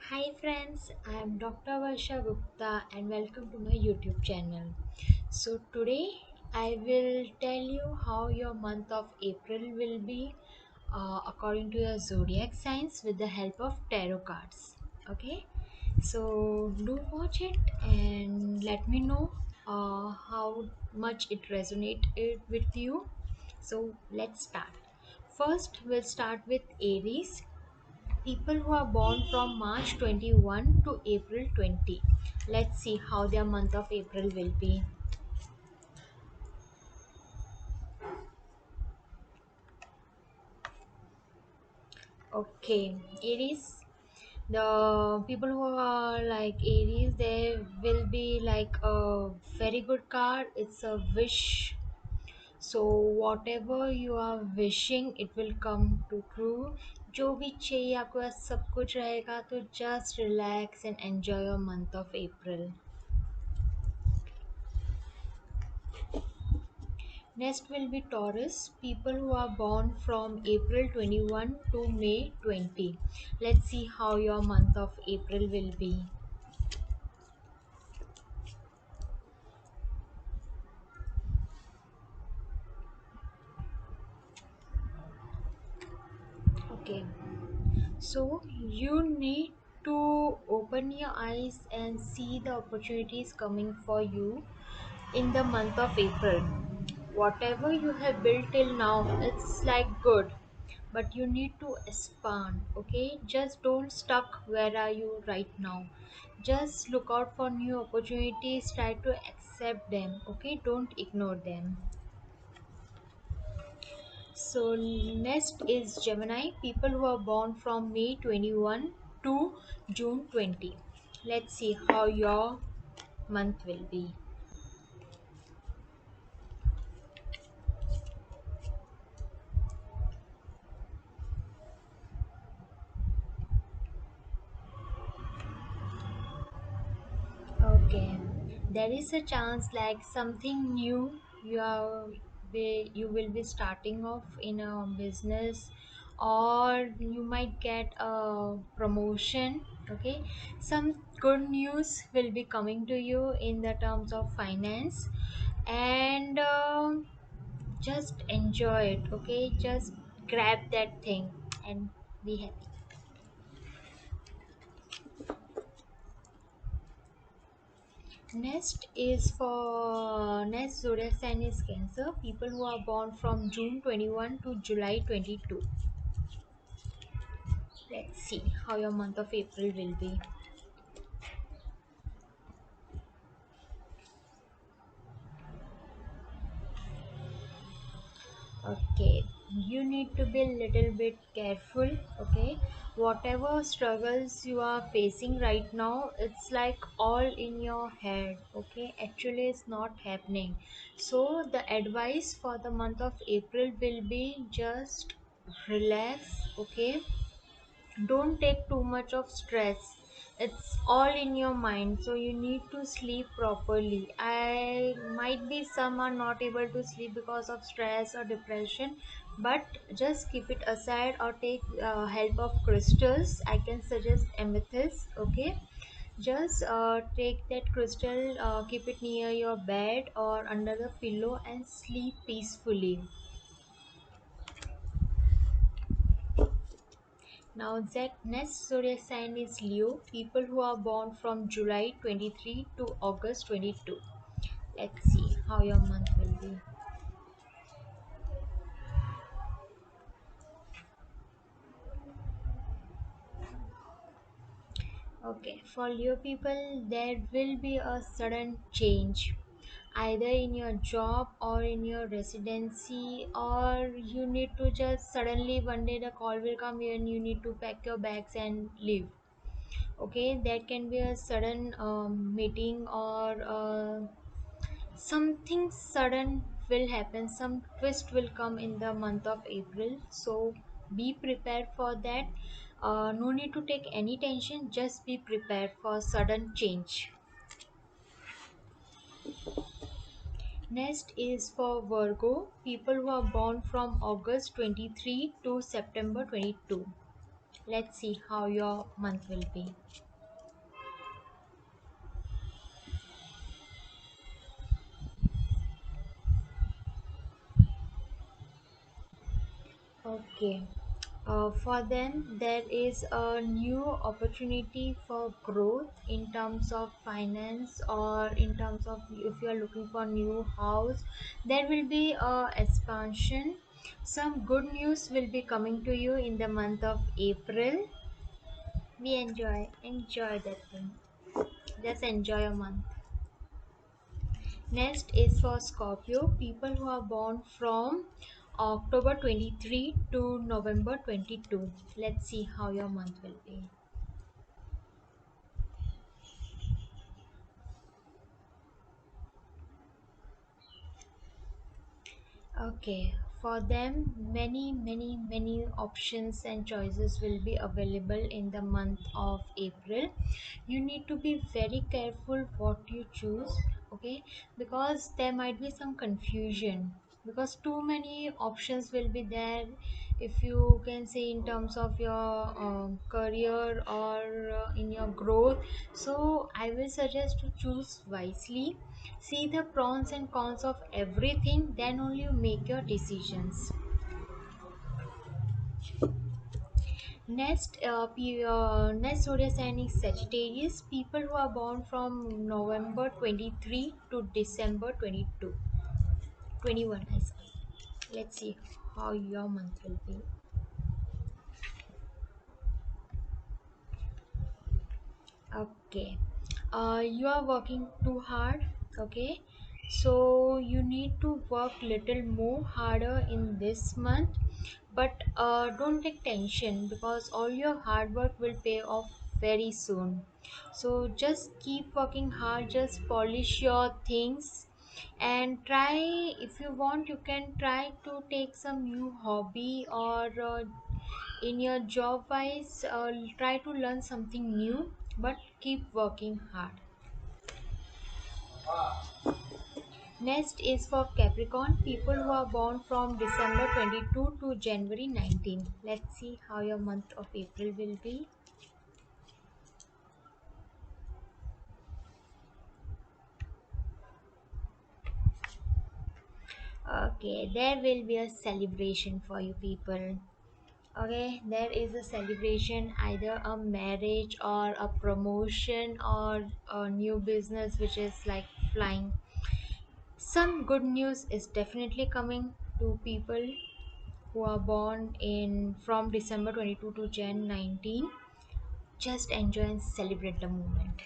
Hi friends, I am Dr. Varsha Gupta and welcome to my YouTube channel. So today I will tell you how your month of April will be according to your zodiac signs with the help of tarot cards. Okay, so do watch it and let me know how much it resonated with you. So let's start. First, we'll start with Aries. People who are born from March 21 to April 20. Let's see how their month of April will be. Okay, Aries. The people who are like Aries, they will be like a very good card. It's a wish. So whatever you are wishing, it will come to true. जो भी चाहिए आपके पास सब कुछ रहेगा तो just relax and enjoy your month of April. Next will be Taurus, people who are born from April 21 to May 20. Let's see how your month of April will be. Okay, so you need to open your eyes and see the opportunities coming for you in the month of April. Whatever you have built till now, it's like good, but you need to expand. Okay, just don't stuck where are you right now. Just look out for new opportunities, try to accept them. Okay, don't ignore them. So next is Gemini, people who are born from May 21 to June 20. Let's see how your month will be. Okay, there is a chance like something new you are you will be starting off in a business, or you might get a promotion. Okay, some good news will be coming to you in the terms of finance, and just enjoy it. Okay, just grab that thing and be happy. Next zodiac sign is Cancer. People who are born from June 21 to July 22. Let's see how your month of April will be. Okay, you need to be a little bit careful. Okay, whatever struggles you are facing right now, it's like all in your head. Okay, actually, it's not happening. So, the advice for the month of April will be just relax. Okay, don't take too much of stress. It's all in your mind, so you need to sleep properly. I might be some are not able to sleep because of stress or depression, but just keep it aside or take help of crystals. I can suggest amethyst. Okay, just take that crystal, keep it near your bed or under the pillow and sleep peacefully. Now, that next zodiac sign is Leo, people who are born from July 23 to August 22. Let's see how your month will be. Okay, for Leo people, there will be a sudden change either in your job or in your residency, or you need to just suddenly one day the call will come and you need to pack your bags and leave. Okay, that can be a sudden meeting, or something sudden will happen, some twist will come in the month of April, so be prepared for that. No need to take any tension, just be prepared for sudden change. Next is for Virgo, people who are born from August 23 to September 22. Let's see how your month will be. Okay. For them, there is a new opportunity for growth in terms of finance, or in terms of if you are looking for new house, there will be a expansion. Some good news will be coming to you in the month of April. We enjoy that thing. Just enjoy a month. Next is for Scorpio, people who are born from October 23 to November 22. Let's see how your month will be. Okay, for them, many options and choices will be available in the month of April. You need to be very careful what you choose, okay? Because there might be some confusion, because too many options will be there, if you can say in terms of your career or in your growth. So I will suggest to choose wisely, see the pros and cons of everything, then only you make your decisions. Next zodiac sign is Sagittarius, people who are born from November 23 to December 22, 21. I said. Let's see how your month will be. Okay. You are working too hard. Okay. So you need to work little more harder in this month, but don't take tension, because all your hard work will pay off very soon. So just keep working hard. Just polish your things and try. If you want, you can try to take some new hobby, or in your job wise, try to learn something new, but keep working hard. Next is for Capricorn, people who are born from December 22 to January 19. Let's see how your month of April will be. Okay, there will be a celebration for you people. Okay, there is a celebration, either a marriage or a promotion or a new business which is like flying. Some good news is definitely coming to people who are born in from December 22 to Jan 19. Just enjoy and celebrate the moment.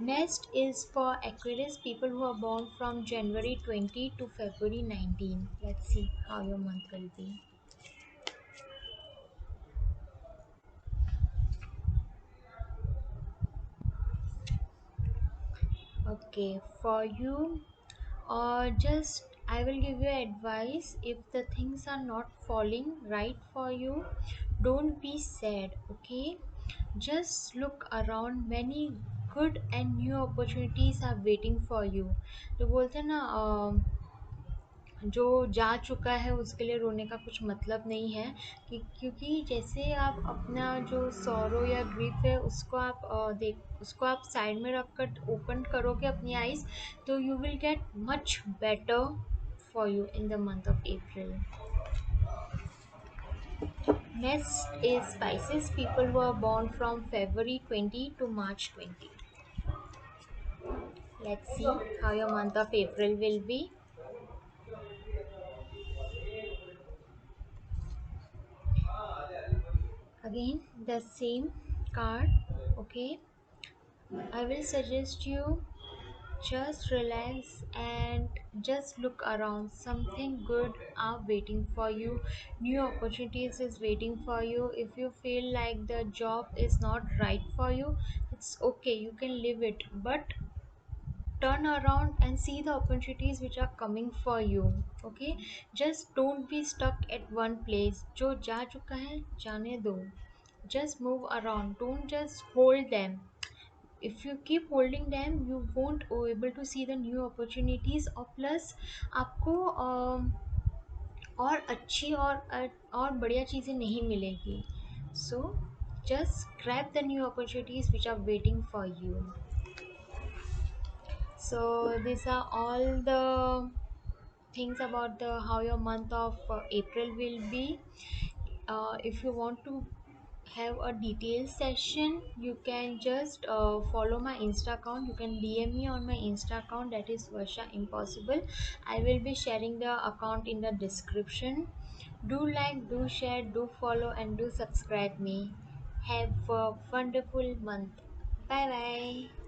Next is for Aquarius, people who are born from January 20 to February 19. Let's see how your month will be. Okay, for you, or just I will give you advice. If the things are not falling right for you, don't be sad, okay? Just look around, many good and new opportunities are waiting for you. तो बोलते हैं ना, जो जा चुका है उसके लिए रोने का कुछ मतलब नहीं है, कि क्योंकि जैसे आप अपना जो सॉरो या ग्रीफ है उसको आप देख उसको आप साइड में रख कर ओपन करोगे अपनी आईज, तो you will get much better for you in the month of April. Next is Pisces, people who are born from February 20 to March 20. Let's see how your month of April will be. Again, the same card. Okay, I will suggest you just relax and just look around. Something good are waiting for you. New opportunities is waiting for you. If you feel like the job is not right for you, it's okay. You can leave it, but turn around and see the opportunities which are coming for you. Okay, just don't be stuck at one place. जो जा चुका है जाने दो. Just move around, don't just hold them. if you keep holding them, you won't be able to see the new opportunities, और plus आपको और अच्छी और बढ़िया चीज़ें नहीं मिलेगी. So just grab the new opportunities which are waiting for you. So these are all the things about the how your month of April will be. If you want to have a detailed session, you can just follow my Insta account. You can DM me on my Insta account, that is Varsha Impossible. I will be sharing the account in the description. Do like, do share, do follow, and do subscribe me. Have a wonderful month. Bye bye.